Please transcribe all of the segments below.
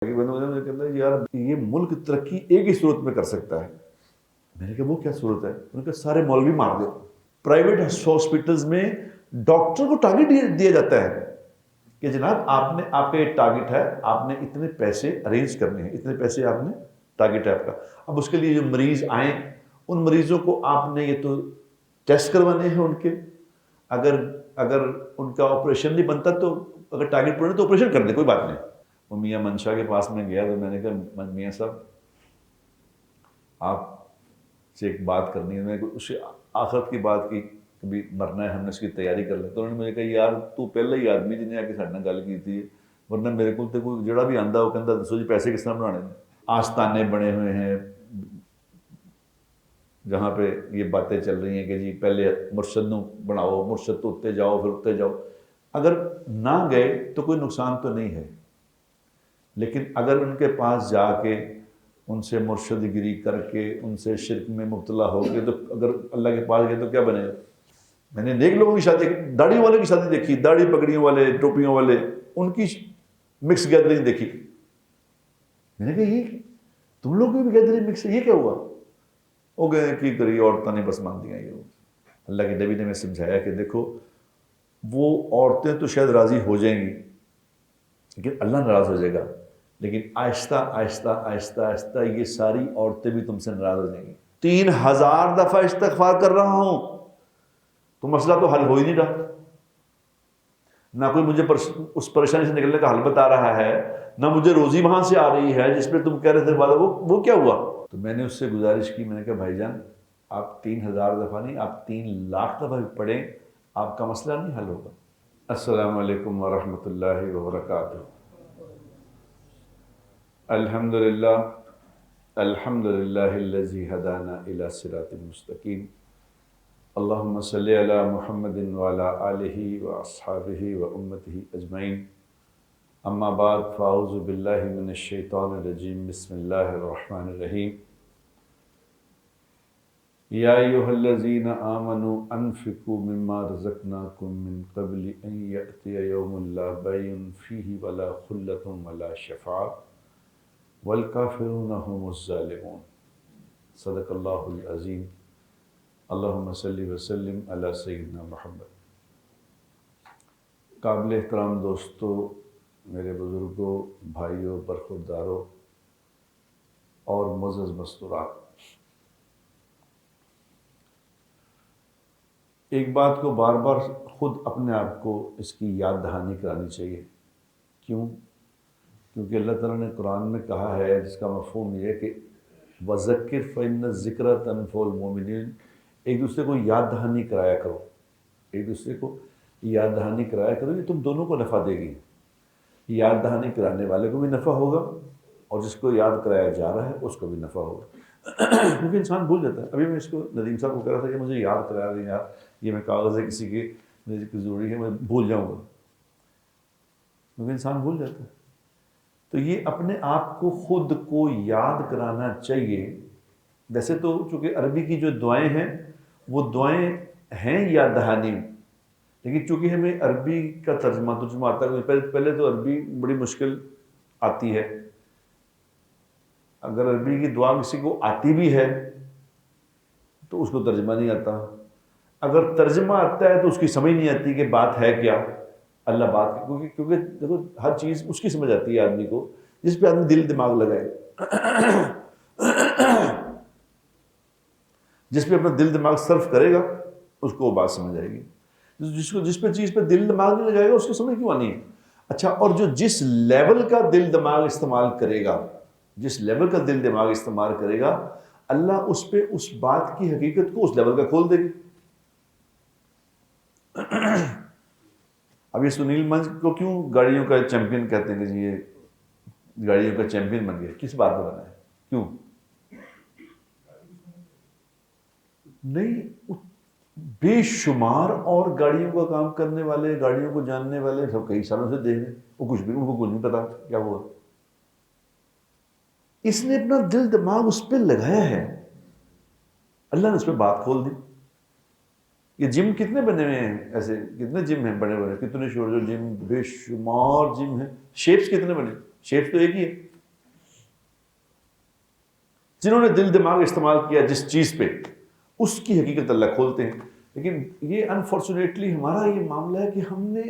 کہ مجھے کہتا ہے یار یہ ملک ترقی ایک ہی صورت میں کر سکتا ہے. میں نے کہا وہ کیا صورت ہے؟ انہوں نے کہا سارے مولوی مار دو. پرائیویٹ ہاسپٹلز میں ڈاکٹر کو ٹارگٹ دیا جاتا ہے کہ جناب آپ کا ایک ٹارگٹ ہے, آپ نے اتنے پیسے ارینج کرنے ہیں, اتنے پیسے آپ نے ٹارگٹ ہے آپ کا. اب اس کے لیے جو مریض آئیں ان مریضوں کو آپ نے یہ تو ٹیسٹ کروانے ہیں ان کے, اگر ان کا آپریشن نہیں بنتا تو اگر ٹارگٹ پڑے تو آپریشن کر دیں, کوئی بات نہیں. وہ میاں منشا کے پاس میں گیا تو میں نے کہا میاں صاحب آپ سے ایک بات کرنی ہے. میں نے اس آخرت کی بات کی, کبھی مرنا ہے ہم نے اس کی تیاری کر لیں. تو انہوں نے مجھے کہا یار تو پہلا ہی آدمی جنہیں آ کے ساتھ گل کی تھی, ورنہ میرے کو تو کوئی جڑا بھی آندا وہ کہتا دسو جی پیسے کس طرح بنانے ہیں. آستانے بنے ہوئے ہیں جہاں پہ یہ باتیں چل رہی ہیں کہ جی پہلے مرشد نو بناؤ, مرشد تو اتنے جاؤ پھر اتنے جاؤ. اگر نہ گئے تو کوئی نقصان تو نہیں ہے, لیکن اگر ان کے پاس جا کے ان سے مرشد گری کر کے ان سے شرک میں مبتلا ہو گئے تو اگر اللہ کے پاس گئے تو کیا بنے گا. میں نے نیک لوگوں کی شادی, داڑھی والے کی شادی دیکھی, داڑھی پگڑیوں والے, ٹوپیوں والے, ان کی مکس گیدرنگ دیکھی. میں نے کہا یہ تم لوگ کی بھی گیدرنگ مکس ہے, یہ کیا ہوا؟ وہ گئے کی کری عورتوں نے بس مان دیا. یہ اللہ کے نبی نے میں سمجھایا کہ دیکھو وہ عورتیں تو شاید راضی ہو جائیں گی لیکن اللہ ناراض ہو جائے گا, لیکن آہستہ آہستہ آہستہ آہستہ یہ ساری عورتیں بھی تم سے ناراض ہو جائیں گی. 3000 دفعہ استغفار کر رہا ہوں تو مسئلہ تو حل ہو ہی نہیں رہا. نہ کوئی مجھے اس پریشانی سے نکلنے کا حل بتا رہا ہے, نہ مجھے روزی وہاں سے آ رہی ہے جس پہ تم کہہ رہے تھے وہ کیا ہوا. تو میں نے اس سے گزارش کی, میں نے کہا بھائی جان آپ 3000 دفعہ نہیں, آپ 3,00,000 دفعہ بھی پڑھیں, آپ کا مسئلہ نہیں حل ہوگا. السلام علیکم ورحمۃ اللہ وبرکاتہ. الحمدللہ الذی ہدانا الی صراط مستقیم. اللہم صلی علی محمد وعلی آلہ واصحابہ وامتہ اجمعین. اما بعد فاعوذ باللہ من الشیطان الرجیم. بسم اللہ الرحمن الرحیم. یا ایھا الذین آمنوا انفقوا مما رزقناکم من قبل ان یأتی یوم لا بیع فیہ ولا خلۃ ولا شفاعۃ والکافرون هم الظالمون. صدق اللہ العظیم. اللہم صلی وسلم علی سیدنا محمد. قابل احترام دوستو, میرے بزرگوں, بھائیوں, برخورداروں اور معزز مستورات, ایک بات کو بار بار خود اپنے آپ کو اس کی یاد دہانی کرانی چاہیے. کیوں؟ کیونکہ اللہ تعالیٰ نے قرآن میں کہا ہے, جس کا مفہوم یہ ہے کہ وَذَكِّرْ فَإِنَّ الذِّكْرَىٰ تَنفَعُ الْمُؤْمِنِينَ. ایک دوسرے کو یاد دہانی کرایا کرو, ایک دوسرے کو یاد دہانی کرایا کرو, یہ تم دونوں کو نفع دے گی. یاد دہانی کرانے والے کو بھی نفع ہوگا اور جس کو یاد کرایا جا رہا ہے اس کو بھی نفع ہوگا. کیونکہ انسان بھول جاتا ہے. ابھی میں اس کو ندیم صاحب کو کہہ رہا تھا کہ مجھے یاد کرایا دیں یار, یہ میں کاغذ ہے کسی کی ضروری ہے, میں بھول جاؤں گا, کیونکہ انسان بھول جاتا ہے. تو یہ اپنے آپ کو خود کو یاد کرانا چاہیے. ویسے تو چونکہ عربی کی جو دعائیں ہیں وہ دعائیں ہیں یاد دہانی, لیکن چونکہ ہمیں عربی کا ترجمہ آتا ہے, پہلے تو عربی بڑی مشکل آتی ہے. اگر عربی کی دعا کسی کو آتی بھی ہے تو اس کو ترجمہ نہیں آتا. اگر ترجمہ آتا ہے تو اس کی سمجھ نہیں آتی کہ بات ہے کیا اللہ بات کی. کیونکہ دیکھو ہر چیز اس کی سمجھ آتی ہے آدمی کو جس پہ آدمی دل دماغ لگائے, جس پہ اپنا دل دماغ صرف کرے گا اس کو وہ بات سمجھ آئے گی. جس پہ چیز پہ دل دماغ نہیں لگائے گا اس کو سمجھ کیوں آنی ہے. اچھا, اور جو جس لیول کا دل دماغ استعمال کرے گا, جس لیول کا دل دماغ استعمال کرے گا, اللہ اس پہ اس بات کی حقیقت کو اس لیول کا کھول دے گی. اب یہ سنیل منج کو کیوں گاڑیوں کا چیمپئن کہتے ہیں کہ جی یہ گاڑیوں کا چیمپئن بن گیا؟ کس بات پہ بنا ہے؟ کیوں نہیں؟ بے شمار اور گاڑیوں کا کام کرنے والے, گاڑیوں کو جاننے والے سب کئی سالوں سے دیکھ رہے, وہ کچھ بھی ان کو کچھ نہیں پتا کیا ہوا. اس نے اپنا دل دماغ اس پہ لگایا ہے, اللہ نے اس پہ بات کھول دی. یہ جم کتنے بنے ہوئے ہیں, ایسے کتنے جم ہیں بنے ہوئے, کتنے شور جو جم, بے شمار جم ہیں. شیپس کتنے بنے, شیپس تو ایک ہی ہے. جنہوں نے دل دماغ استعمال کیا جس چیز پہ، اس کی حقیقت اللہ کھولتے ہیں. لیکن یہ انفارچونیٹلی ہمارا یہ معاملہ ہے کہ ہم نے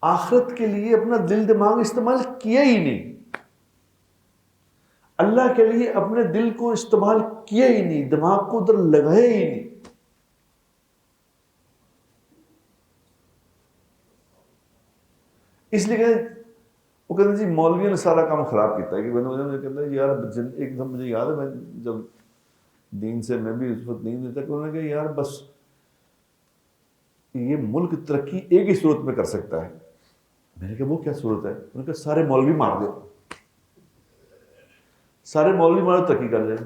آخرت کے لیے اپنا دل دماغ استعمال کیا ہی نہیں، اللہ کے لیے اپنے دل کو استعمال کیا ہی نہیں، دماغ کو ادھر لگایا ہی نہیں. اس لیے کہ وہ کہتے ہیں جی مولویوں نے سارا کام خراب کیتا ہے. کہ مجھے کہتا ہے یار ایک دم مجھے یاد ہے میں جب دین سے میں بھی اس وقت نہیں دیتا کہ انہوں نے کہا یار بس یہ ملک ترقی ایک ہی صورت میں کر سکتا ہے. میں نے کہا وہ کیا صورت ہے؟ انہوں نے کہا سارے مولوی مار دو، سارے مولوی مارو ترقی کر جائے.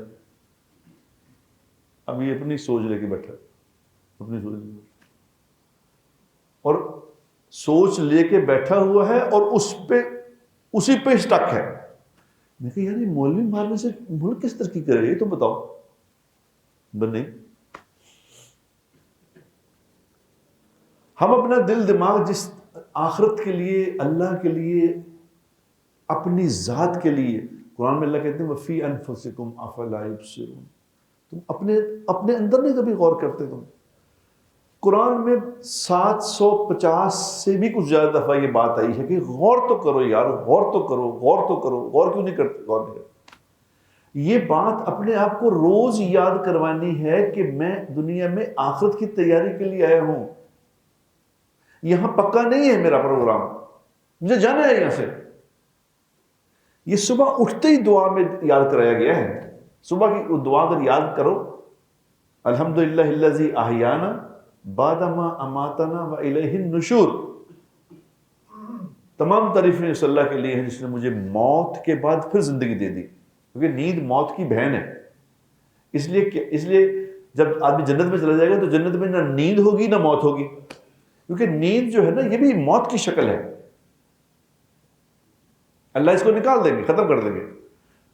اب یہ اپنی سوچ لے کے بیٹھا، اپنی سوچ لے کے بیٹھا، اور سوچ لے کے بیٹھا ہوا ہے اور اسی پہ اسٹک ہے. میں کہا یار یہ مولوی مارنے سے ملک کس ترقی کرے گا؟ تو بتاؤ. نہیں، ہم اپنا دل دماغ جس آخرت کے لیے، اللہ کے لیے، اپنی ذات کے لیے، قرآن میں اللہ کہتے ہیں وَفِي أَنفُسِكُمْ أَفَلَا يُبْصِرُونَ، تم اپنے اندر نہیں کبھی غور کرتے. تم قرآن میں 750 سے بھی کچھ زیادہ دفعہ یہ بات آئی ہے کہ غور تو کرو یار، غور تو کرو، غور تو کرو. غور کیوں نہیں کرتے؟ غور نہیں کرتے. یہ بات اپنے آپ کو روز یاد کروانی ہے کہ میں دنیا میں آخرت کی تیاری کے لیے آیا ہوں. یہاں پکا نہیں ہے میرا پروگرام، مجھے جانا ہے یہاں سے. یہ صبح اٹھتے ہی دعا میں یاد کرایا گیا ہے. صبح کی دعا اگر یاد کرو، الحمدللہ الذی احیانا بعد ما اماتنا والیہ النشور، تمام تعریفیں اس اللہ کے لیے ہیں جس نے مجھے موت کے بعد پھر زندگی دے دی. کیونکہ نیند موت کی بہن ہے. اس لیے جب آدمی جنت میں چلا جائے گا تو جنت میں نہ نیند ہوگی نہ موت ہوگی، کیونکہ نیند جو ہے نا یہ بھی موت کی شکل ہے. اللہ اس کو نکال دیں گے، ختم کر دیں گے.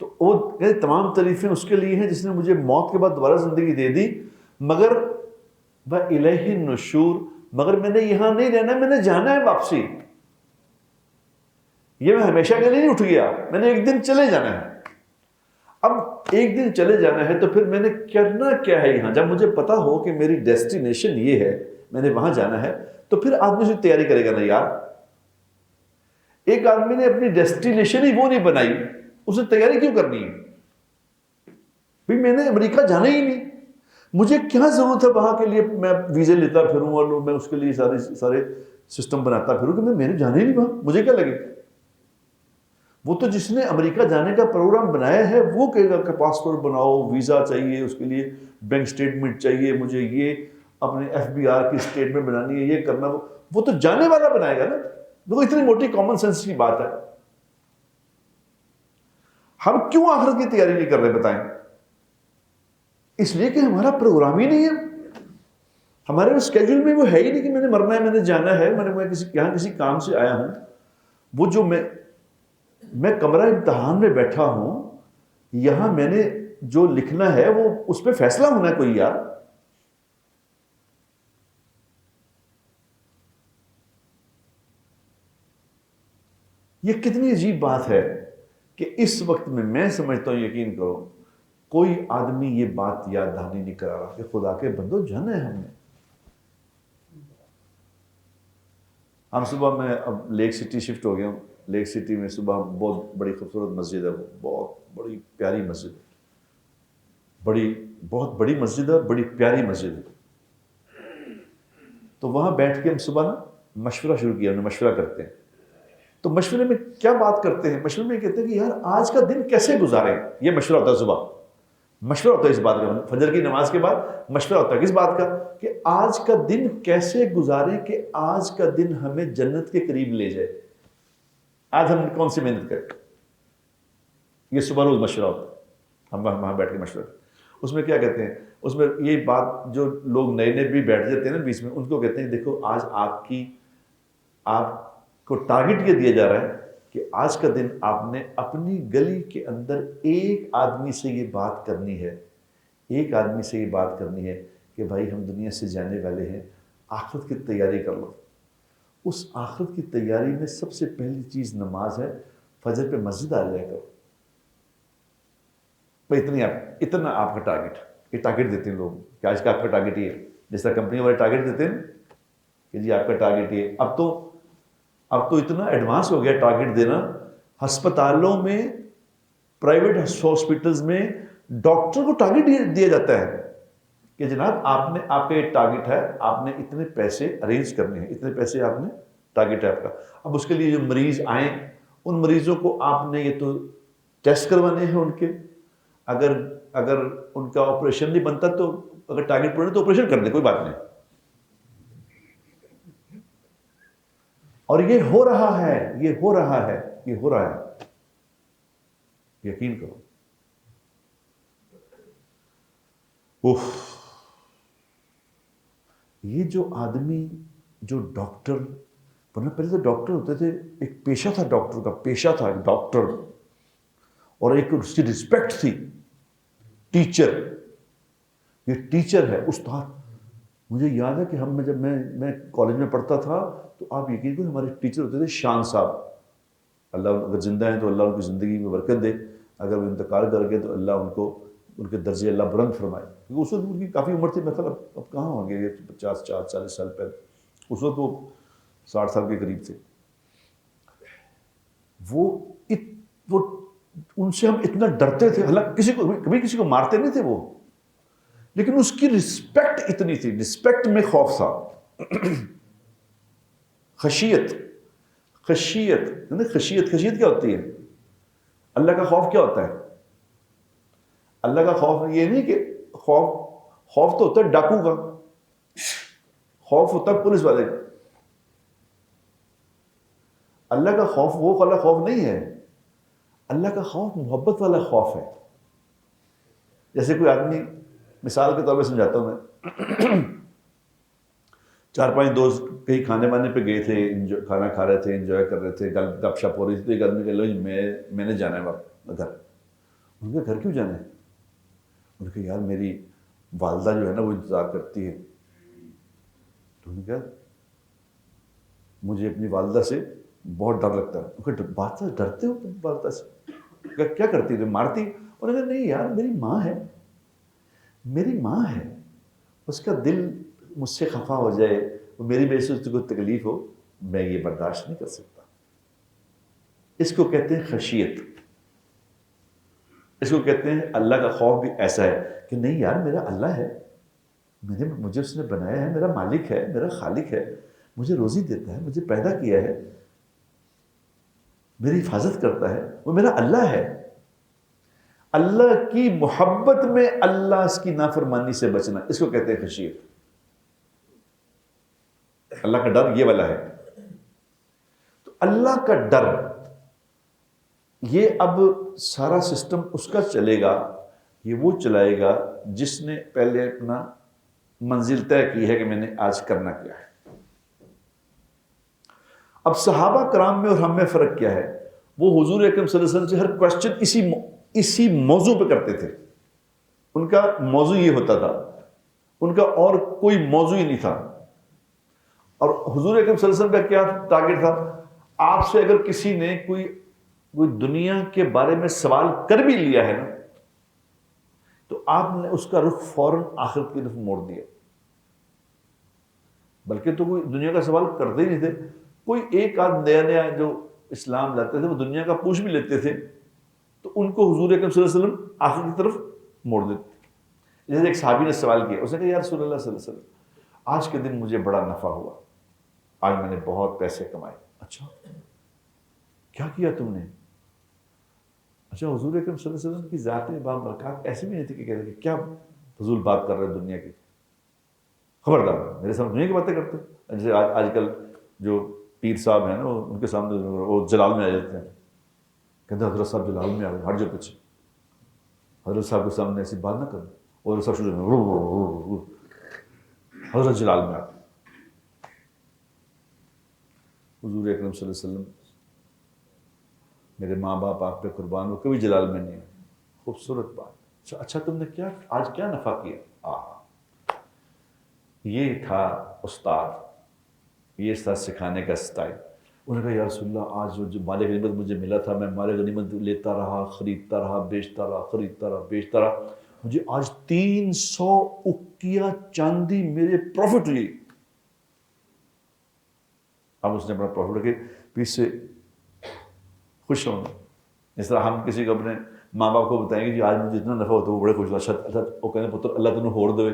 تو وہ تمام تعریفیں اس کے لیے ہیں جس نے مجھے موت کے بعد دوبارہ زندگی دے دی. مگر وَإِلَيْهِ النُّشُورُ، مگر میں نے یہاں نہیں رہنا، میں نے جانا ہے واپسی. یہ میں ہمیشہ کے لیے نہیں اٹھ گیا، میں نے ایک دن چلے جانا ہے. اب ایک دن چلے جانا ہے تو پھر میں نے کرنا کیا ہے یہاں؟ جب مجھے پتا ہو کہ میری ڈیسٹینیشن یہ ہے، میں نے وہاں جانا ہے، تو پھر آدمی سے تیاری کرے گا نا یار. ایک آدمی نے اپنی ڈیسٹینیشن ہی وہ نہیں بنائی، اسے تیاری کیوں کرنی ہے؟ بھئی میں نے امریکہ جانا ہی نہیں، مجھے کیا ضرورت ہے وہاں کے لیے میں ویزے لیتا پھروں اور میں اس کے لیے سارے سسٹم بناتا پھروں کہ میں نے جانا ہی نہیں وہاں، مجھے کیا لگے. وہ تو جس نے امریکہ جانے کا پروگرام بنایا ہے وہ کہے گا کہ پاسپورٹ بناؤ، ویزا چاہیے، اس کے لیے بینک سٹیٹمنٹ چاہیے، مجھے یہ اپنے FBR کی سٹیٹمنٹ بنانی ہے، یہ کرنا. وہ تو جانے والا بنائے گا نا. وہ اتنی موٹی کامن سینس کی بات ہے. ہم کیوں آخرت کی تیاری نہیں کر رہے بتائیں؟ اس لیے کہ ہمارا پروگرام ہی نہیں ہے، ہمارے اسکیجول میں وہ ہے ہی نہیں کہ میں نے مرنا ہے، میں نے جانا ہے، میں یہاں کسی کام سے آیا ہوں. وہ جو میں کمرہ امتحان میں بیٹھا ہوں، یہاں میں نے جو لکھنا ہے وہ اس پہ فیصلہ ہونا ہے کوئی یار. یہ کتنی عجیب بات ہے کہ اس وقت میں سمجھتا ہوں، یقین کرو کوئی آدمی یہ بات یاد دہانی نہیں کرا رہا کہ خدا کے بندو جانا ہے ہم نے. ہم صبح میں اب لیک سٹی شفٹ ہو گیا ہوں. لیک سٹی میں صبح بہت بڑی خوبصورت مسجد ہے، بہت بڑی پیاری مسجد، بہت بڑی مسجد ہے، بڑی پیاری مسجد ہے. تو وہاں بیٹھ کے ہم صبح نا مشورہ شروع کیا، ہم مشورہ کرتے ہیں. تو مشورے میں کیا بات کرتے ہیں؟ مشورے میں کہتے ہیں کہ یار آج کا دن کیسے گزاریں. یہ مشورہ ہوتا ہے صبح، مشورہ ہوتا ہے اس بات کا. فجر کی نماز کے بعد مشورہ ہوتا ہے کس بات کا؟ کہ آج کا دن کیسے گزاریں کہ آج کا دن ہمیں جنت کے قریب لے جائے. آج ہم کون سی محنت کریں؟ یہ صبح روز مشورہ ہوتا ہے. ہم وہاں بیٹھ کے مشورہ، اس میں کیا کہتے ہیں، اس میں یہ بات جو لوگ نئے نئے بھی بیٹھ جاتے ہیں نا بیچ میں، ان کو کہتے ہیں دیکھو آج آپ کو ٹارگٹ یہ دیا جا رہا ہے کہ آج کا دن آپ نے اپنی گلی کے اندر ایک آدمی سے یہ بات کرنی ہے، ایک آدمی سے یہ بات کرنی ہے کہ بھائی ہم دنیا سے جانے والے ہیں، آخرت کی تیاری کر لو. اس آخرت کی تیاری میں سب سے پہلی چیز نماز ہے. فجر پہ مسجد آ جائے کرو. بھائی اتنا آپ کا ٹارگیٹ، یہ ٹارگیٹ دیتے ہیں لوگ کہ آج کا آپ کا ٹارگیٹ یہ ہے، جس طرح کمپنی والے ٹارگیٹ دیتے ہیں کہ جی آپ کا ٹارگیٹ یہ ہے۔ اب تو اتنا ایڈوانس ہو گیا ٹارگیٹ دینا، ہسپتالوں میں، پرائیویٹ ہاسپٹلز میں ڈاکٹر کو ٹارگیٹ دیا جاتا ہے کہ جناب آپ کا یہ ٹارگیٹ ہے، آپ نے اتنے پیسے ارینج کرنے ہیں، اتنے پیسے آپ نے ٹارگیٹ ہے آپ کا۔ اب اس کے لیے جو مریض آئیں ان مریضوں کو آپ نے یہ تو ٹیسٹ کروانے ہیں ان کے، اگر ان کا آپریشن نہیں بنتا تو اگر ٹارگیٹ پڑے تو آپریشن کر دیں، کوئی بات نہیں۔ اور یہ ہو رہا ہے، یہ ہو رہا ہے، یہ ہو رہا ہے، یقین کرو۔ یہ جو آدمی، جو ڈاکٹر، ورنہ پہلے تو ڈاکٹر ہوتے تھے، ایک پیشہ تھا ڈاکٹر کا، پیشہ تھا ایک ڈاکٹر، اور ایک اس کی رسپیکٹ تھی۔ ٹیچر، یہ ٹیچر ہے، استاد۔ مجھے یاد ہے کہ جب میں کالج میں پڑھتا تھا تو آپ یقین کریں ہمارے ٹیچر ہوتے تھے شان صاحب، اللہ اگر زندہ ہیں تو اللہ ان کی زندگی میں برکت دے، اگر وہ انتقال کر گئے تو اللہ ان کے درجے اللہ بلند فرمائے، کیونکہ اس وقت ان کی کافی عمر تھی، مطلب اب کہاں ہوں گے یہ 50-40 سال پہلے، اس وقت وہ 60 سال کے قریب تھے۔ وہ ان سے ہم اتنا ڈرتے تھے، حالانکہ کبھی کسی کو مارتے نہیں تھے وہ، لیکن اس کی رسپیکٹ اتنی تھی، رسپیکٹ میں خوف تھا۔ خشیت کیا ہوتی ہے؟ اللہ کا خوف کیا ہوتا ہے؟ اللہ کا خوف یہ نہیں کہ خوف تو ہوتا ہے ڈاکو کا، خوف ہوتا ہے پولیس والے کا۔ اللہ کا خوف وہ والا خوف نہیں ہے، اللہ کا خوف محبت والا خوف ہے۔ جیسے کوئی آدمی، مثال کے طور پہ سمجھاتا ہوں میں، 4-5 دوست کہیں کھانے وانے پہ گئے تھے، کھانا کھا رہے تھے، انجوائے کر رہے تھے، گپ شپ ہو رہی تھی، تو ایک آدمی کہ لو میں نے جانا ہے گھر۔ ان کے گھر کیوں جانا ہے؟ ان کے یار میری والدہ جو ہے نا وہ انتظار کرتی ہے۔ تو ان نے کہا مجھے اپنی والدہ سے بہت ڈر لگتا ہے۔ ان کا بات سے ڈرتے ہو تم والدہ سے؟ کیا کرتی تم؟ مارتی؟ انہوں نے کہا نہیں یار میری ماں ہے، میری ماں ہے، اس کا دل مجھ سے خفا ہو جائے، میری وجہ سے اس کو تکلیف ہو، میں یہ برداشت نہیں کر سکتا۔ اس کو کہتے ہیں خشیت، اس کو کہتے ہیں اللہ کا خوف بھی ایسا ہے کہ نہیں یار میرا اللہ ہے، مجھے اس نے بنایا ہے، میرا مالک ہے، میرا خالق ہے، مجھے روزی دیتا ہے، مجھے پیدا کیا ہے، میری حفاظت کرتا ہے، وہ میرا اللہ ہے۔ اللہ کی محبت میں اللہ اس کی نافرمانی سے بچنا، اس کو کہتے ہیں خشیت۔ اللہ کا ڈر یہ والا ہے۔ تو اللہ کا ڈر، یہ اب سارا سسٹم اس کا چلے گا، یہ وہ چلائے گا جس نے پہلے اپنا منزل طے کی ہے کہ میں نے آج کرنا کیا ہے۔ اب صحابہ کرام میں اور ہم میں فرق کیا ہے؟ وہ حضور اکرم صلی اللہ علیہ وسلم سے ہر کوشچن اسی موضوع پہ کرتے تھے، ان کا موضوع یہ ہوتا تھا، ان کا اور کوئی موضوع ہی نہیں تھا۔ اور حضور اکرم صلی اللہ علیہ وسلم کا کیا ٹارگیٹ تھا؟ آپ سے اگر کسی نے کوئی دنیا کے بارے میں سوال کر بھی لیا ہے نا، تو آپ نے اس کا رخ فوراً آخرت کی طرف موڑ دیا۔ بلکہ تو کوئی دنیا کا سوال کرتے ہی نہیں تھے، کوئی ایک آدھ نیا جو اسلام لاتے تھے وہ دنیا کا پوچھ بھی لیتے تھے، تو ان کو حضور اکرم صلی اللہ علیہ وسلم آخرت کی طرف موڑ دیتے۔ جیسے ایک صحابی نے سوال کیا، اس نے کہا یا رسول اللہ صلی اللہ علیہ وسلم آج کے دن مجھے بڑا نفع ہوا، آج میں نے بہت پیسے کمائے۔ اچھا کیا کیا تم نے؟ اچھا حضور اکرم صلی اللہ علیہ وسلم کی ذات بابرکات ایسی بھی نہیں تھی کہ کہتے کہ کیا فضول بات کر رہے دنیا کی، خبردار میرے سامنے دنیا کی باتیں کرتے ہیں۔ جیسے آج کل جو پیر صاحب ہیں نا، ان کے سامنے وہ جلال میں آ جاتے ہیں، کہتے ہیں حضرت صاحب جلال میں آ گئے، ہٹ جو پیچھے، حضرت صاحب کے سامنے ایسی بات نہ کرو، اور سب حضرت جلال میں آ گئے۔ حضور اکرم صلی اللہ علیہ وسلم میرے ماں باپ آپ پہ قربان، وہ کبھی جلال میں نہیں ہے۔ خوبصورت بات۔ اچھا تم نے کیا آج کیا نفع کیا؟ یہ تھا استاد، یہ تھا سکھانے کا سٹائل۔ انہوں نے کہا یا رسول اللہ آج جو مال غنیمت مجھے ملا تھا میں مال غنیمت لیتا رہا خریدتا رہا بیچتا رہا خریدتا رہا بیچتا رہا، مجھے آج 300 اکیا چاندی میرے پروفٹ ہوئی۔ اب اس نے اپنا پروفٹ رکھے پیچھے سے خوش ہونا، اس طرح ہم کسی کو اپنے ماں باپ کو بتائیں گے جی آج مجھے اتنا نفع ہوتا ہے، وہ بڑے خوش ہوتا ہے، وہ کہنے پتر اللہ تینوں ہور دے،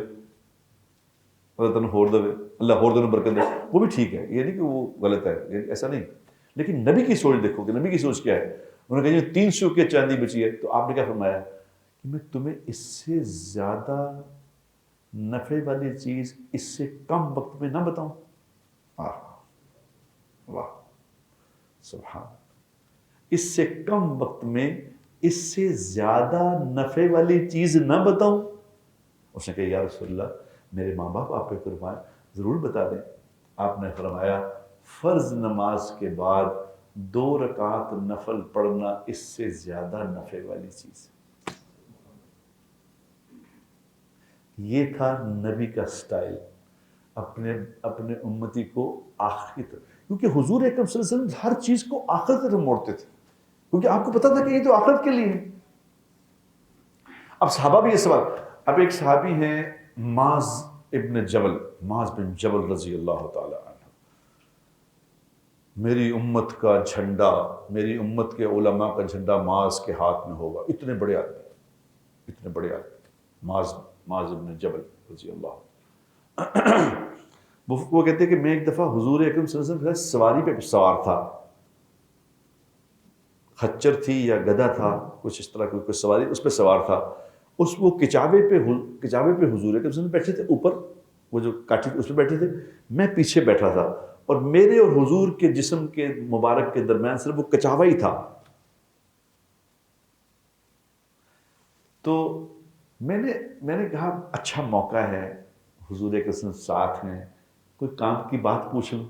اللہ تینوں ہور دے، اللہ ہور تینوں برکت دے، وہ بھی ٹھیک ہے، یہ نہیں کہ وہ غلط ہے، ایسا نہیں، لیکن نبی کی سوچ دیکھو کہ نبی کی سوچ کیا ہے۔ انہوں نے کہا جی 300 کی چاندی بچی ہے، تو آپ نے کیا فرمایا کہ میں تمہیں اس سے زیادہ نفع والی چیز اس سے کم وقت میں نہ بتاؤں؟ واہ سبحان، اس سے کم وقت میں اس سے زیادہ نفع والی چیز نہ بتاؤں؟ اس نے کہا یا رسول اللہ میرے ماں باپ آپ پہ قربان، ضرور بتا دیں۔ آپ نے فرمایا فرض نماز کے بعد 2 رکعت نفل پڑھنا اس سے زیادہ نفع والی چیز۔ یہ تھا نبی کا سٹائل، اپنے امتی کو آخری طرف، کیونکہ حضور اکرم صلی اللہ علیہ وسلم ہر چیز کو آخرت طرف موڑتے تھے، کیونکہ آپ کو پتا تھا کہ یہ تو آخرت کے لیے ہے۔ اب صحابہ بھی یہ سوال، اب ایک صحابی ہیں معاذ ابن جبل، معاذ بن جبل رضی اللہ تعالی عنہ، میری امت کا جھنڈا، میری امت کے علماء کا جھنڈا معاذ کے ہاتھ میں ہوگا، اتنے بڑے آدمی، اتنے بڑے آدمی، معاذ ابن جبل رضی اللہ۔ وہ کہتے ہیں کہ میں ایک دفعہ حضور اکرم صلی اللہ علیہ وسلم کے سواری پہ سوار تھا، خچر تھی یا گدھا تھا، کچھ اس طرح کوئی سواری، اس پہ سوار تھا، وہ کچاوے پہ حضور اکرم صلی اللہ علیہ وسلم بیٹھے تھے، اوپر وہ جو کاٹھی اس پہ بیٹھے تھے، میں پیچھے بیٹھا تھا، اور میرے اور حضور کے جسم کے مبارک کے درمیان صرف وہ کچاوا ہی تھا۔ تو میں نے کہا اچھا موقع ہے، حضور اکرم صلی اللہ علیہ وسلم ساتھ ہیں، کوئی کام کی بات پوچھ لوں۔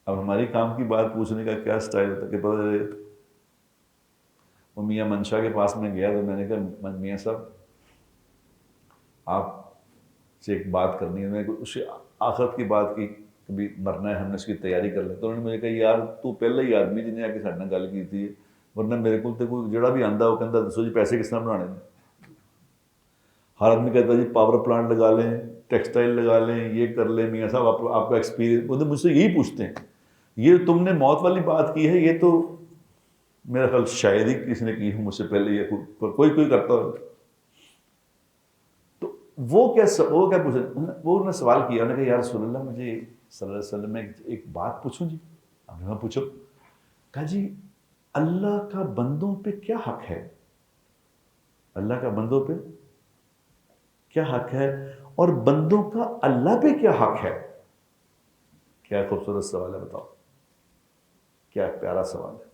اب ہماری کام کی بات پوچھنے کا کیا سٹائل ہوتا ہے کہ پتہ چلے، وہ میاں منشا کے پاس میں گیا تو میں نے کہا میاں صاحب آپ سے ایک بات کرنی ہے، میں نے اس آخرت کی بات کی، کبھی مرنا ہے ہم نے اس کی تیاری کر لیں۔ تو انہوں نے مجھے کہا یار تو پہلے ہی آدمی جنہیں آ کے ساڈے نال گل کیتی ہے، ورنہ میرے کو تو کوئی جڑا بھی آندا وہ کہندا دسو جی پیسے کس طرح بنانے ہیں۔ ہر آدمی کہتا جی پاور پلانٹ لگا لیں، ٹیکسٹائل لگا لیں، یہ کر لیں، میاں صاحب آپ کا ایکسپیرینس، وہ تو مجھ سے یہی پوچھتے ہیں۔ یہ تم نے موت والی بات کی ہے، یہ تو میرا خیال شاید ہی کسی نے کی ہو مجھ سے پہلے، یا کوئی کرتا ہو۔ تو وہ کیا پوچھا، وہ نے سوال کیا، انہوں نے کہا یا رسول اللہ مجھے صلی اللہ علیہ وسلم میں ایک بات پوچھوں جی؟ آپ نے کہا پوچھو۔ کہا جی اللہ کا بندوں پہ کیا حق ہے؟ اللہ کا بندوں پہ کیا حق ہے، اور بندوں کا اللہ پہ کیا حق ہے؟ کیا خوبصورت سوال ہے، بتاؤ کیا پیارا سوال ہے۔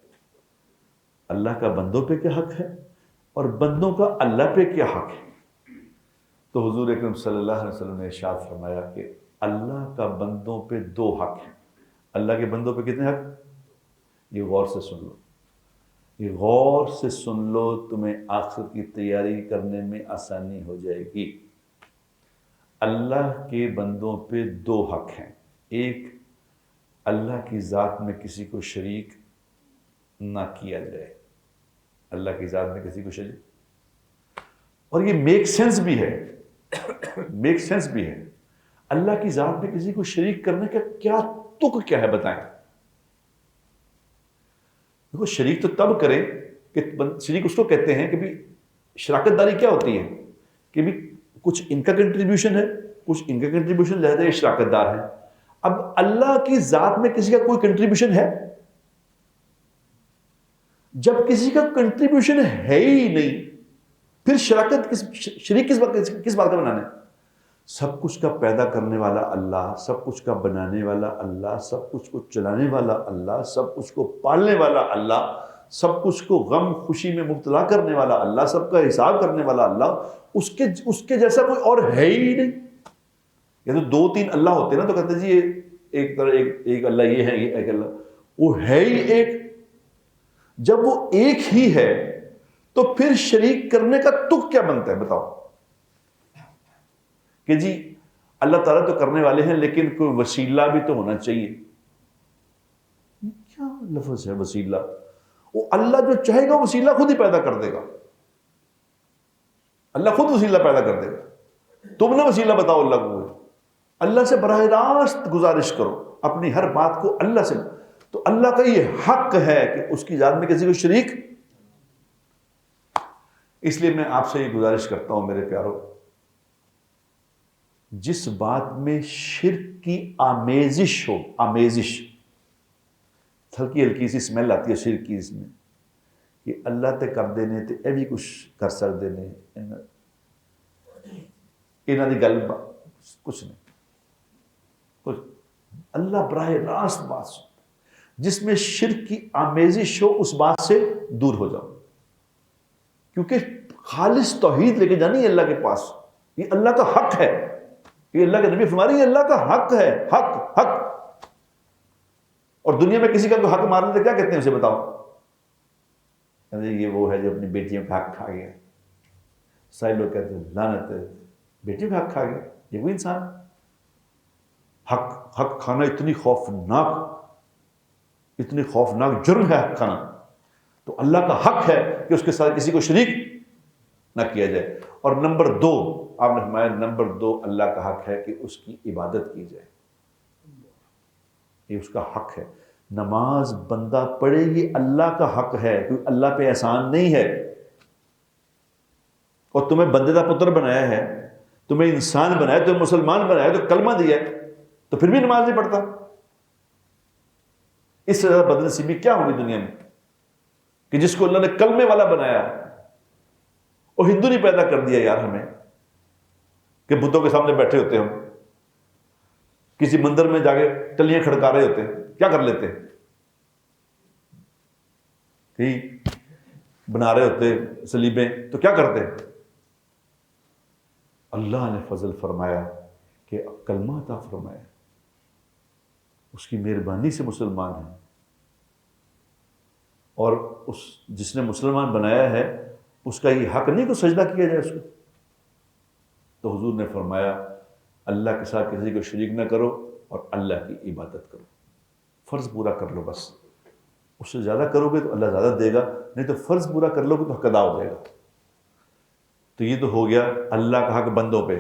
اللہ کا بندوں پہ کیا حق ہے اور بندوں کا اللہ پہ کیا حق ہے؟ تو حضور اکرم صلی اللہ علیہ وسلم نے ارشاد فرمایا کہ اللہ کا بندوں پہ 2 حق ہیں۔ اللہ کے بندوں پہ کتنے حق؟ یہ غور سے سن لو، یہ غور سے سن لو، تمہیں آخر کی تیاری کرنے میں آسانی ہو جائے گی۔ اللہ کے بندوں پہ 2 حق ہیں، ایک اللہ کی ذات میں کسی کو شریک نہ کیا جائے، اللہ کی ذات میں کسی کو شریک، اور یہ میک سینس بھی ہے، میک سینس بھی ہے۔ اللہ کی ذات میں کسی کو شریک کرنے کا کیا تک کیا ہے بتائیں؟ دیکھو شریک تو تب کرے کہ شریک اس کو کہتے ہیں کہ بھی شراکت داری کیا ہوتی ہے کہ بھی کچھ ان کا کنٹریبیوشن ہے، کچھ ان کا کنٹریبیوشن، لہذا یہ شراکت دار ہے۔ اب اللہ کی ذات میں کسی کا کوئی کنٹریبیوشن ہے؟ جب کسی کا کنٹریبیوشن ہے ہی نہیں، پھر شراکت شریک کس بات کا بنانا ہے؟ سب کچھ کا پیدا کرنے والا اللہ، سب کچھ کا بنانے والا اللہ، سب کچھ کو چلانے والا اللہ، سب کچھ کو پالنے والا اللہ، سب کچھ کو غم خوشی میں مبتلا کرنے والا اللہ، سب کا حساب کرنے والا اللہ، اس کے جیسا کوئی اور ہے ہی نہیں۔ یا تو 2-3 اللہ ہوتے نا تو کہتے جی ایک اللہ یہ ہے، یہ ایک اللہ، وہ ہے ہی ایک۔ جب وہ ایک ہی ہے تو پھر شریک کرنے کا تک کیا بنتا ہے بتاؤ؟ کہ جی اللہ تعالیٰ تو کرنے والے ہیں، لیکن کوئی وسیلہ بھی تو ہونا چاہیے. یہ کیا لفظ ہے وسیلہ؟ وہ اللہ جو چاہے گا وسیلہ خود ہی پیدا کر دے گا. اللہ خود وسیلہ پیدا کر دے گا. تم نہ وسیلہ بتاؤ اللہ کو. اللہ سے براہ راست گزارش کرو اپنی ہر بات کو اللہ سے. تو اللہ کا یہ حق ہے کہ اس کی ذات میں کسی کو شریک. اس لیے میں آپ سے یہ گزارش کرتا ہوں میرے پیارو، جس بات میں شرک کی آمیزش ہو، آمیزش ہلکی ہلکی سی اسمیل آتی ہے شرک کی، اس میں کہ اللہ تے کر دینے تے اے بھی کچھ کر سکتے نے، انہاں دی گل کچھ نہیں، کچھ اللہ براہ راست بات سن. جس میں شرک کی آمیزش ہو اس بات سے دور ہو جاؤ، کیونکہ خالص توحید لے کے جانی ہے اللہ کے پاس. یہ اللہ کا حق ہے، یہ اللہ کے نبی فرما رہی ہے اللہ کا حق ہے. حق حق. اور دنیا میں کسی کا کوئی حق مارنے تو کیا کہتے ہیں اسے بتاؤ؟ یہ وہ ہے جو اپنی بیٹیوں کا حق کھا گیا. سارے لوگ کہتے ہیں لعنت ہے، بیٹیوں کا حق کھا گیا. یہ کوئی انسان حق کھانا اتنی خوفناک جرم ہے حق کھانا. تو اللہ کا حق ہے کہ اس کے ساتھ کسی کو شریک نہ کیا جائے. اور نمبر 2 آپ نے فرمایا، نمبر 2 اللہ کا حق ہے کہ اس کی عبادت کی جائے. یہ اس کا حق ہے. نماز بندہ پڑھے یہ اللہ کا حق ہے، کیونکہ اللہ پہ احسان نہیں ہے. اور تمہیں بندے کا پتر بنایا ہے، تمہیں انسان بنایا، تمہیں مسلمان بنایا، تو کلمہ دیا ہے، تو پھر بھی نماز نہیں پڑھتا. اس سے زیادہ بدنصیبی کیا ہوگی دنیا میں کہ جس کو اللہ نے کلمے والا بنایا اور ہندو نہیں پیدا کر دیا یار ہمیں کہ بتوں کے سامنے بیٹھے ہوتے ہم، کسی مندر میں جا کے ٹلیاں کھڑکا رہے ہوتے ہیں. کیا کر لیتے ہیں؟ کہ بنا رہے ہوتے سلیبیں، تو کیا کرتے ہیں؟ اللہ نے فضل فرمایا کہ کلمہ عطا فرمایا، اس کی مہربانی سے مسلمان ہیں. اور اس جس نے مسلمان بنایا ہے اس کا یہ حق نہیں کہ سجدہ کیا جائے اس کو. تو حضور نے فرمایا اللہ کے ساتھ کسی کو شریک نہ کرو اور اللہ کی عبادت کرو. فرض پورا کر لو بس. اس سے زیادہ کرو گے تو اللہ زیادہ دے گا، نہیں تو فرض پورا کر لو گے تو حق ادا ہو جائے گا. تو یہ تو ہو گیا اللہ کا حق بندوں پہ.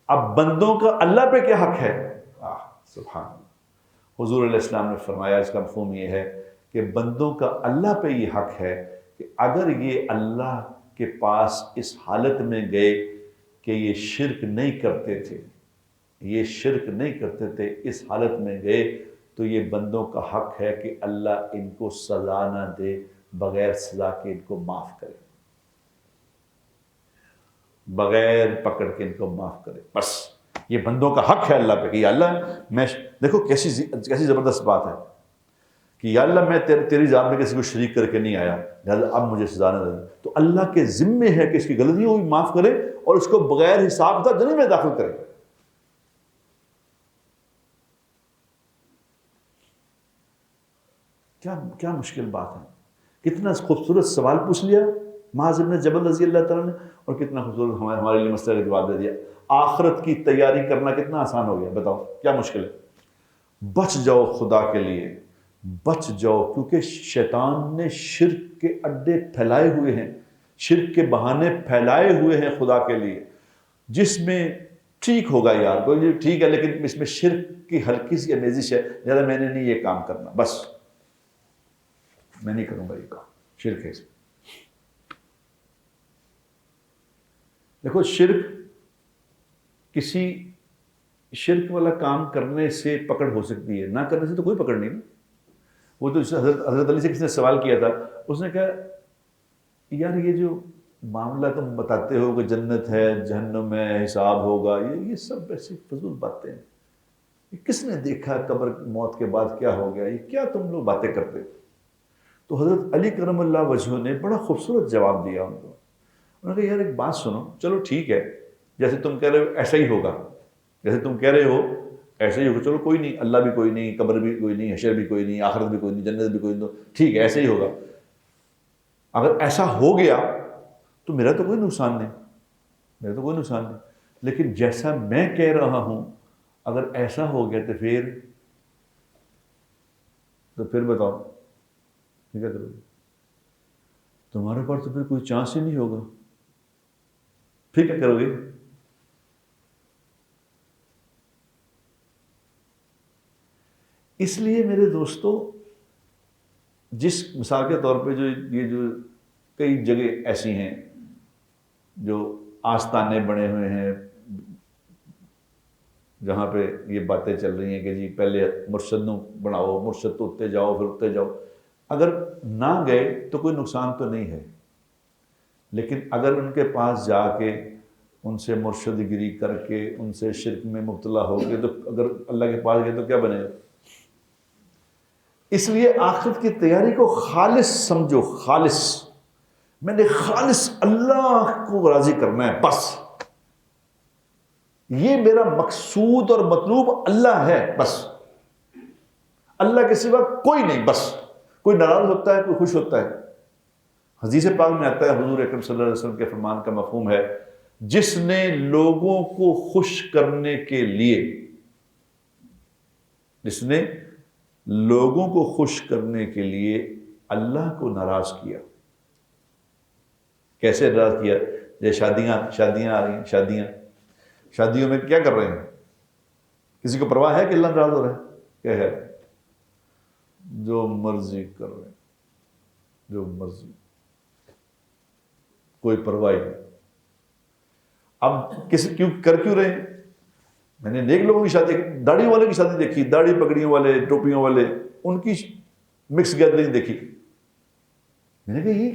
اب بندوں کا اللہ پہ کیا حق ہے؟ سبحان اللہ. حضور علیہ السلام نے فرمایا اس کا مفہوم یہ ہے کہ بندوں کا اللہ پہ یہ حق ہے کہ اگر یہ اللہ کے پاس اس حالت میں گئے کہ یہ شرک نہیں کرتے تھے، یہ شرک نہیں کرتے تھے، اس حالت میں گئے تو یہ بندوں کا حق ہے کہ اللہ ان کو سزا نہ دے، بغیر سزا کے ان کو معاف کرے، بغیر پکڑ کے ان کو معاف کرے. بس یہ بندوں کا حق ہے اللہ پہ کہ یا اللہ میں دیکھو کیسی زبردست بات ہے کہ یا اللہ میں تیری ذات میں کسی کو شریک کر کے نہیں آیا، لہٰذا اب مجھے سزا نہ دے. تو اللہ کے ذمے ہے کہ اس کی غلطیوں کو بھی معاف کرے اور اس کو بغیر حساب کتاب جنت میں داخل کرے. کیا مشکل بات ہے. کتنا خوبصورت سوال پوچھ لیا معاذ بن جبل رضی اللہ تعالیٰ نے، اور کتنا خوبصورت ہمارے لیے مسئلہ کا جواب دے دیا. آخرت کی تیاری کرنا کتنا آسان ہو گیا، بتاؤ کیا مشکل ہے. بچ جاؤ خدا کے لیے، بچ جاؤ، کیونکہ شیطان نے شرک کے اڈے پھیلائے ہوئے ہیں، شرک کے بہانے پھیلائے ہوئے ہیں خدا کے لیے. جس میں ٹھیک ہوگا یار کوئی ٹھیک ہے، لیکن اس میں شرک کی ہلکی سی امیزش ہے، زیادہ میں نے نہیں یہ کام کرنا، بس میں نہیں کروں گا یہ کام، شرک ہے اس میں. دیکھو شرک والا کام کرنے سے پکڑ ہو سکتی ہے، نہ کرنے سے تو کوئی پکڑ نہیں. وہ تو حضرت علی سے کسی نے سوال کیا تھا، اس نے کہا یار یہ جو معاملہ تم بتاتے ہو کہ جنت ہے، جہنم ہے، حساب ہوگا، یہ سب ایسی فضول باتیں ہیں. یہ کس نے دیکھا قبر موت کے بعد کیا ہو گیا، یہ کیا تم لوگ باتیں کرتے. تو حضرت علی کرم اللہ وجہہ نے بڑا خوبصورت جواب دیا ان کو. انہوں نے کہا یار ایک بات سنو، چلو ٹھیک ہے جیسے تم کہہ رہے ہو ایسا ہی ہوگا، جیسے تم کہہ رہے ہو ایسا ہی ہوگا، چلو کوئی نہیں، اللہ بھی کوئی نہیں، قبر بھی کوئی نہیں، حشر بھی کوئی نہیں، آخرت بھی کوئی نہیں، جنت بھی کوئی نہیں، ٹھیک ہے ایسا ہی ہوگا. اگر ایسا ہو گیا تو میرا تو کوئی نقصان نہیں، میرا تو کوئی نقصان نہیں. لیکن جیسا میں کہہ رہا ہوں اگر ایسا ہو گیا تو پھر بتاؤ کیا کرو گے؟ تمہارے پاس تو پھر کوئی چانس ہی نہیں ہوگا، پھر کیا کرو گے؟ اس لیے میرے دوستو، جس مثال کے طور پہ جو کئی جگہ ایسی ہیں جو آستانے بنے ہوئے ہیں جہاں پہ یہ باتیں چل رہی ہیں کہ جی پہلے مرشد نو بناؤ، مرشد تو اتے جاؤ پھر اتے جاؤ، اگر نہ گئے تو کوئی نقصان تو نہیں ہے، لیکن اگر ان کے پاس جا کے ان سے مرشد گری کر کے ان سے شرک میں مبتلا ہو گئے تو اگر اللہ کے پاس گئے تو کیا بنے گا؟ اس لیے آخرت کی تیاری کو خالص سمجھو، خالص، میں نے خالص اللہ کو راضی کرنا ہے، بس یہ میرا مقصود اور مطلوب اللہ ہے، بس اللہ کے سوا کوئی نہیں، بس کوئی ناراض ہوتا ہے کوئی خوش ہوتا ہے۔ حدیث پاک میں آتا ہے، حضور اکرم صلی اللہ علیہ وسلم کے فرمان کا مفہوم ہے، جس نے لوگوں کو خوش کرنے کے لیے، جس نے لوگوں کو خوش کرنے کے لیے اللہ کو ناراض کیا۔ کیسے ناراض کیا؟ یہ شادیاں آ رہی ہیں، شادیوں میں کیا کر رہے ہیں؟ کسی کو پرواہ ہے کہ اللہ ناراض ہو رہا ہے؟ کیا ہے؟ جو مرضی کر رہے ہیں، جو مرضی، کوئی پرواہ نہیں۔ اب کیوں رہے ہیں؟ میں نے نیک لوگوں کی شادی، داڑھی والے کی شادی دیکھی، داڑھی پگڑیوں والے، ٹوپیوں والے، ان کی مکس گیدرنگ دیکھی، میں نے کہا یہ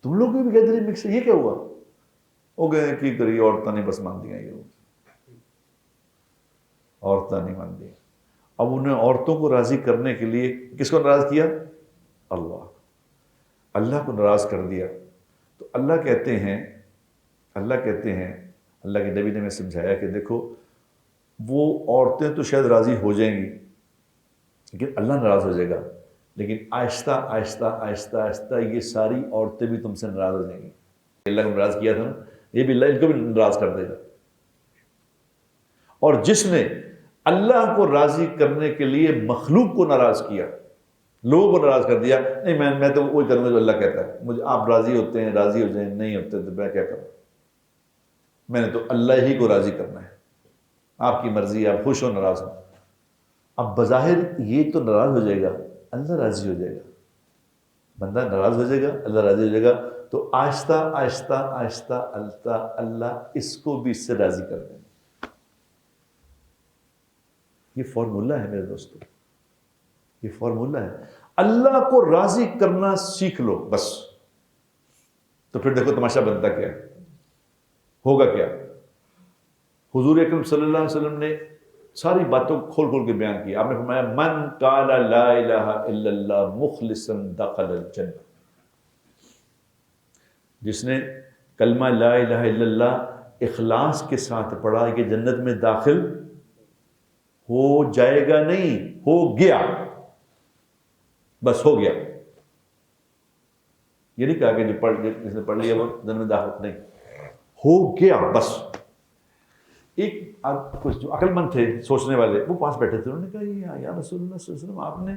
تم لوگ کی بھی گیدرنگ مکس ہے، یہ کیا ہوا؟ وہ گئے کی کری، عورتیں نہیں بس مان دیا، یہ عورتیں نہیں مان دیا۔ اب انہیں عورتوں کو راضی کرنے کے لیے کس کو ناراض کیا؟ اللہ کو ناراض کر دیا۔ تو اللہ کہتے ہیں، اللہ کے نبی نے ہمیں سمجھایا کہ دیکھو وہ عورتیں تو شاید راضی ہو جائیں گی لیکن اللہ ناراض ہو جائے گا، لیکن آہستہ آہستہ آہستہ آہستہ یہ ساری عورتیں بھی تم سے ناراض ہو جائیں گی۔ اللہ کو ناراض کیا تھا نا، یہ بھی اللہ ان کو بھی ناراض کر دے گا۔ اور جس نے اللہ کو راضی کرنے کے لیے مخلوق کو ناراض کیا، لوگوں کو ناراض کر دیا، نہیں میں تو وہی کروں گا جو اللہ کہتا ہے، مجھے آپ راضی ہوتے ہیں راضی ہو جائیں، نہیں ہوتے تو میں کیا کروں، میں نے تو اللہ ہی کو راضی کرنا ہے، آپ کی مرضی، آپ خوش ہو ناراض ہو۔ اب بظاہر یہ تو ناراض ہو جائے گا، اللہ راضی ہو جائے گا، بندہ ناراض ہو جائے گا، اللہ راضی ہو جائے گا، تو آہستہ آہستہ آہستہ اللہ اس کو بھی اس سے راضی کر دیں گے۔ یہ فارمولہ ہے میرے دوستو، یہ فارمولہ ہے۔ اللہ کو راضی کرنا سیکھ لو بس، تو پھر دیکھو تماشا بنتا کیا ہے، ہوگا کیا۔ حضور اکرم صلی اللہ علیہ وسلم نے ساری باتوں کو کھول کے بیان کیا۔ آپ نے فرمایا من قال لا الہ الا اللہ مخلصا دخل الجنہ، جس نے کلمہ لا الہ الا اللہ اخلاص کے ساتھ پڑھا کہ جنت میں داخل ہو جائے گا، نہیں ہو گیا، بس ہو گیا۔ یہ نہیں کہا کہ جس نے پڑھ لیا وہ جنت میں داخل، نہیں، ہو گیا بس۔ ایک کچھ جو عقل مند تھے، سوچنے والے، وہ پاس بیٹھے تھے، انہوں نے کہا یا رسول اللہ صلی اللہ علیہ وسلم، آپ نے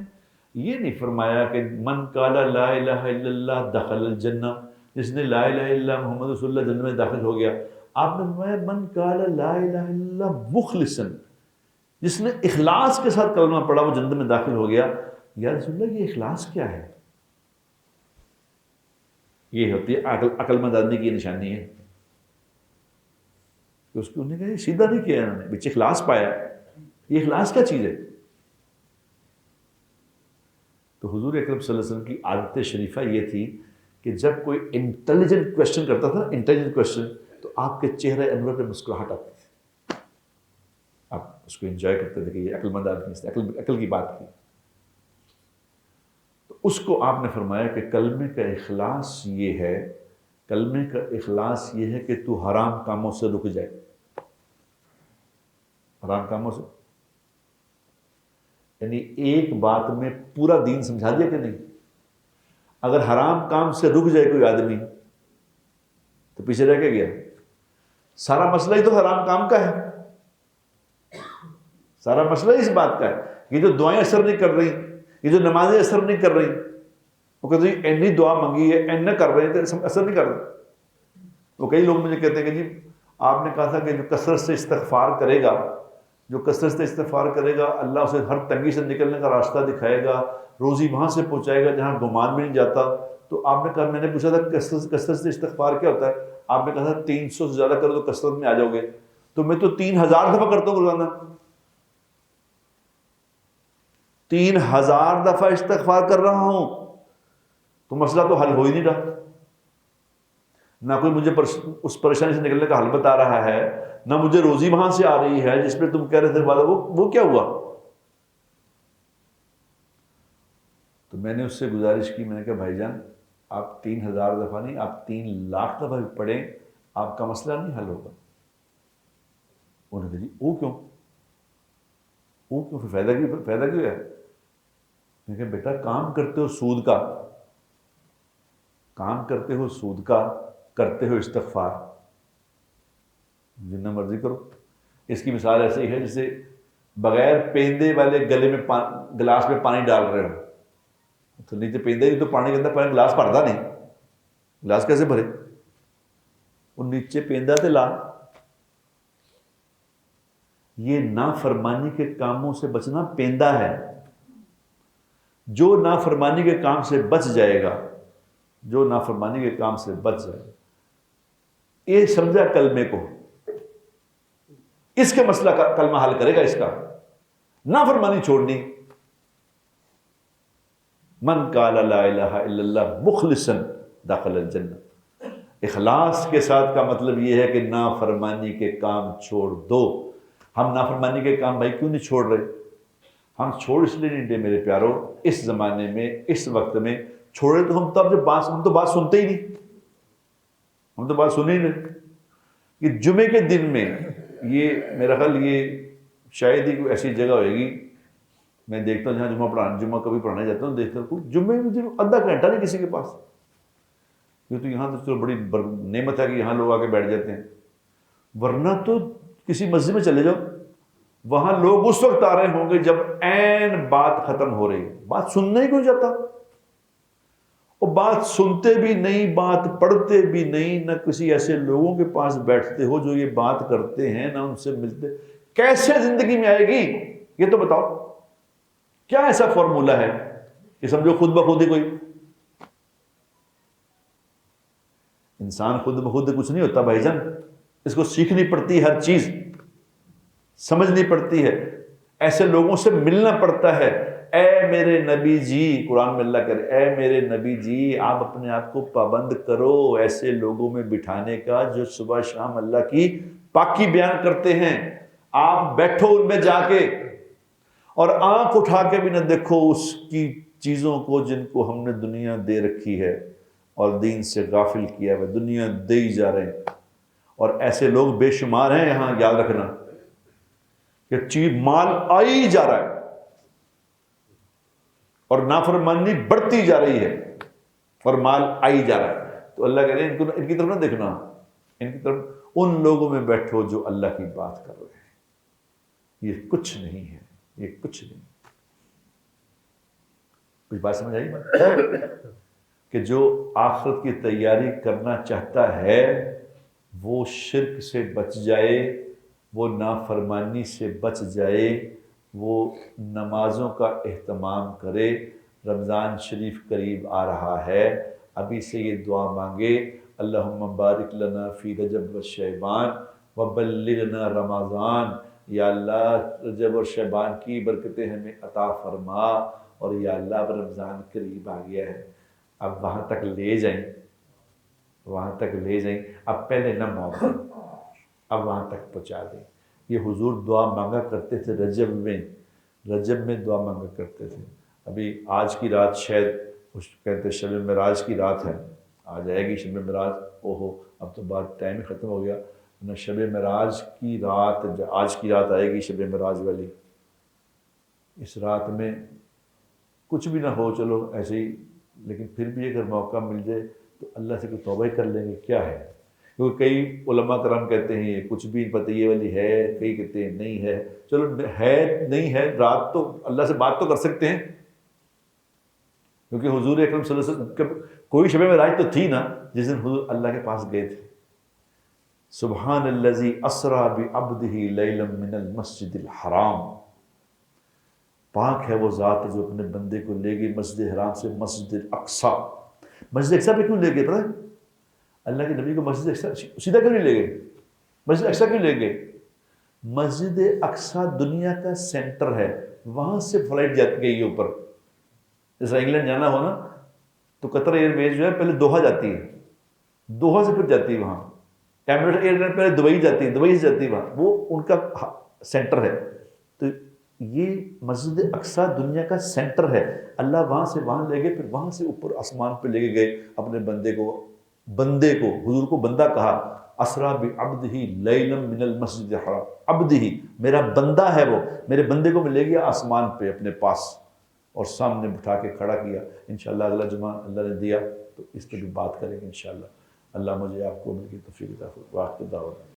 یہ نہیں فرمایا کہ من قال لا الہ الا اللہ دخل الجنہ، جس نے لا الہ الا اللہ محمد رسول اللہ جنت میں داخل ہو گیا۔ آپ نے فرمایا من قال لا الہ الا اللہ مخلصا، جس نے اخلاص کے ساتھ کلمہ پڑھا وہ جنت میں داخل ہو گیا۔ یا رسول اللہ یہ اخلاص کیا ہے؟ یہ ہوتی ہے عقل مند آدمی کی نشانی ہے کہ اس کو انہوں نے کہا یہ سیدھا نہیں کیا، انہوں نے بچ اخلاص پایا، یہ اخلاص کیا چیز ہے؟ تو حضور اکرم صلی اللہ علیہ وسلم کی عادت شریفہ یہ تھی کہ جب کوئی انٹیلیجنٹ کویشچن کرتا تھا، انٹیلیجنٹ کویشچن، تو آپ کے چہرے انور پہ مسکراہٹ آتی تھی، آپ اس کو انجوائے کرتے تھے کہ یہ عقل مند آدمی سے عقل کی بات کی۔ تو اس کو آپ نے فرمایا کہ کلمے کا اخلاص یہ ہے، کلمے کا اخلاص یہ ہے کہ تو حرام کاموں سے رک جائے، حرام کاموں سے، یعنی ایک بات میں پورا دین سمجھا دیا کہ نہیں؟ اگر حرام کام سے رک جائے کوئی آدمی تو پیچھے رہ کے گیا، سارا مسئلہ ہی تو حرام کام کا ہے، سارا مسئلہ اس بات کا ہے. یہ جو دعائیں اثر نہیں کر رہی، یہ جو نمازیں اثر نہیں کر رہی، وہ کہتے ہیں اینی دعا منگی ہے این نہ کر رہے ہیں تو اثر نہیں کر رہے. تو کئی لوگ مجھے کہتے ہیں کہ جی آپ نے کہا تھا کہ جو کثرت سے استغفار کرے گا، جو کثرت سے استغفار کرے گا اللہ اسے ہر تنگی سے نکلنے کا راستہ دکھائے گا، روزی وہاں سے پہنچائے گا جہاں گمان بھی نہیں جاتا. تو آپ نے کہا، میں نے پوچھا تھا کثرت سے استغفار کیا ہوتا ہے؟ آپ نے کہا تھا 300 سے زیادہ کرو تو کثرت میں آ جاؤ گے. تو میں تو 3000 دفعہ کرتا ہوں روزانہ، 3000 دفعہ استغفار کر رہا ہوں، تو مسئلہ تو حل ہو ہی نہیں رہا. نہ کوئی مجھے اس پریشانی سے نکلنے کا حل بتا رہا ہے، نہ مجھے روزی وہاں سے آ رہی ہے جس پہ تم کہہ رہے تھے والا وہ کیا ہوا. تو میں نے اس سے گزارش کی، میں نے کہا بھائی جان آپ 3000 دفعہ نہیں، آپ 3,00,000 دفعہ بھی پڑھیں، آپ کا مسئلہ نہیں حل ہوگا. انہوں نے کہا جی وہ کیوں، وہ کیوں، فائدہ کیوں ہے؟ میں نے کہا بیٹا کام کرتے ہو سود کا، کام کرتے ہو سود کا، کرتے ہو استغفار، جتنا مرضی کرو. اس کی مثال ایسے ہی ہے جیسے بغیر پیندے والے گلے میں گلاس میں پانی ڈال رہے ہو، تو نیچے پیندے نہیں تو پانی کے اندر پانی گلاس بھرتا نہیں، گلاس کیسے بھرے؟ وہ نیچے پیندا تے لا. یہ نافرمانی کے کاموں سے بچنا پیندا ہے. جو نافرمانی کے کام سے بچ جائے گا، جو نافرمانی کے کام سے بچ جائے گا، یہ سمجھا کلمے کو، اس کے مسئلہ کا کلمہ حل کرے گا. اس کا نافرمانی چھوڑنی. من قال لا الہ الا اللہ مخلصا دخل الجنہ. اخلاص کے ساتھ کا مطلب یہ ہے کہ نافرمانی کے کام چھوڑ دو. ہم نافرمانی کے کام بھائی کیوں نہیں چھوڑ رہے؟ ہم چھوڑ اس لیے نہیں دے میرے پیاروں، اس زمانے میں اس وقت میں چھوڑے تو ہم تو بات سنتے ہی نہیں، ہم تو بات سن ہی نہیں. کہ جمعے کے دن میں یہ میرا خیال یہ شاید ہی کوئی ایسی جگہ ہوئے گی، میں دیکھتا ہوں جہاں جمعہ کبھی پڑھانے جاتا ہوں، دیکھتا ہوں جمعے میں آدھا گھنٹہ نہیں کسی کے پاس. یہ تو یہاں تو بڑی نعمت ہے کہ یہاں لوگ آ کے بیٹھ جاتے ہیں، ورنہ تو کسی مسجد میں چلے جاؤ، وہاں لوگ اس وقت آ رہے ہوں گے جب عین بات ختم ہو رہی ہے، بات سننا ہی کوئی جاتا. اور بات سنتے بھی نہیں، بات پڑھتے بھی نہیں، نہ کسی ایسے لوگوں کے پاس بیٹھتے ہو جو یہ بات کرتے ہیں، نہ ان سے ملتے. کیسے زندگی میں آئے گی یہ تو بتاؤ؟ کیا ایسا فارمولہ ہے کہ سمجھو خود بخود ہی کوئی انسان خود بخود کچھ نہیں ہوتا بھائی جان. اس کو سیکھنی پڑتی ہے، ہر چیز سمجھنی پڑتی ہے، ایسے لوگوں سے ملنا پڑتا ہے. اے میرے نبی جی، قرآن میں اللہ کرے، اے میرے نبی جی آپ اپنے آپ کو پابند کرو ایسے لوگوں میں بٹھانے کا جو صبح شام اللہ کی پاکی بیان کرتے ہیں. آپ بیٹھو ان میں جا کے، اور آنکھ اٹھا کے بھی نہ دیکھو اس کی چیزوں کو جن کو ہم نے دنیا دے رکھی ہے اور دین سے غافل کیا ہے، دنیا دے ہی جا رہے ہیں. اور ایسے لوگ بے شمار ہیں یہاں، یاد رکھنا کہ چیز مال آئی جا رہا ہے اور نافرمانی بڑھتی جا رہی ہے اور مال آئی جا رہا ہے. تو اللہ کہہ رہے ہیں ان کی طرف نہ دیکھنا، ان کی طرف ان لوگوں میں بیٹھو جو اللہ کی بات کر رہے ہیں. یہ کچھ نہیں ہے، یہ کچھ نہیں. کچھ بات سمجھ آئی؟ کہ جو آخرت کی تیاری کرنا چاہتا ہے وہ شرک سے بچ جائے، وہ نافرمانی سے بچ جائے، وہ نمازوں کا اہتمام کرے. رمضان شریف قریب آ رہا ہے، ابھی سے یہ دعا مانگے، اللہم بارک لنا فی رجب و شعبان وبلغنا رمضان. یا اللہ رجب اور شعبان کی برکتیں ہمیں عطا فرما، اور یا اللہ اب رمضان قریب آ گیا ہے، اب وہاں تک لے جائیں، وہاں تک لے جائیں، اب پہلے نہ موت دیں، اب وہاں تک پہنچا دیں. یہ حضور دعا مانگا کرتے تھے رجب میں دعا مانگا کرتے تھے. ابھی آج کی رات شاید کہتے شب معراج کی رات ہے، آ جائے گی شب معراج. اوہو اب تو بات ٹائم ہی ختم ہو گیا. نہ شب معراج کی رات، آج کی رات آئے گی شب معراج والی. اس رات میں کچھ بھی نہ ہو، چلو ایسے ہی، لیکن پھر بھی اگر موقع مل جائے تو اللہ سے کوئی توبہ کر لیں گے. کیا ہے کیونکہ کئی علماء کرام کہتے ہیں یہ کچھ بھی نہیں پتہ یہ والی ہے، کئی کہتے ہیں نہیں ہے. چلو ہے نہیں ہے، رات تو اللہ سے بات تو کر سکتے ہیں، کیونکہ حضور اکرم صلی اللہ علیہ وسلم کوئی شب معراج تو تھی نا جس دن حضور اللہ کے پاس گئے تھے. سبحان الذی اسریٰ بعبدہ لیلا من المسجد الحرام، پاک ہے وہ ذات جو اپنے بندے کو لے گئی مسجد حرام سے مسجد الاقصیٰ. مسجد اقصیٰ پہ کیوں لے گئے پتہ ہے؟ اللہ کے نبی کو مسجد اقصیٰ سیدھا کیوں نہیں لے گئے؟ مسجد اقصیٰ کیوں لے گئے؟ مسجد اقصیٰ دنیا کا سینٹر ہے، وہاں سے فلائٹ جاتی گئی اوپر. جیسا انگلینڈ جانا ہو نا تو قطر ایئر ویز جو ہے پہلے دوحہ جاتی ہے، دوحہ سے پھر جاتی ہے وہاں. ایمریٹ ایئر لائن پہلے دبئی جاتی ہے، دبئی سے جاتی ہے وہاں، وہ ان کا سینٹر ہے. تو یہ مسجد اقصیٰ دنیا کا سینٹر ہے. اللہ وہاں سے وہاں لے گئے، پھر وہاں سے اوپر آسمان پہ لے کے گئے اپنے بندے کو حضور کو بندہ کہا. اسریٰ بعبدہ لیلا من المسجد الحرام، عبدہ میرا بندہ ہے وہ، میرے بندے کو میں لے گیا آسمان پہ اپنے پاس اور سامنے بٹھا کے کھڑا کیا. انشاءاللہ اگلا جمعہ اللہ نے دیا تو اس پہ بھی بات کریں گے انشاءاللہ. اللہ مجھے آپ کو مل کی توفیق عطا فرمائے. واقع دعوانا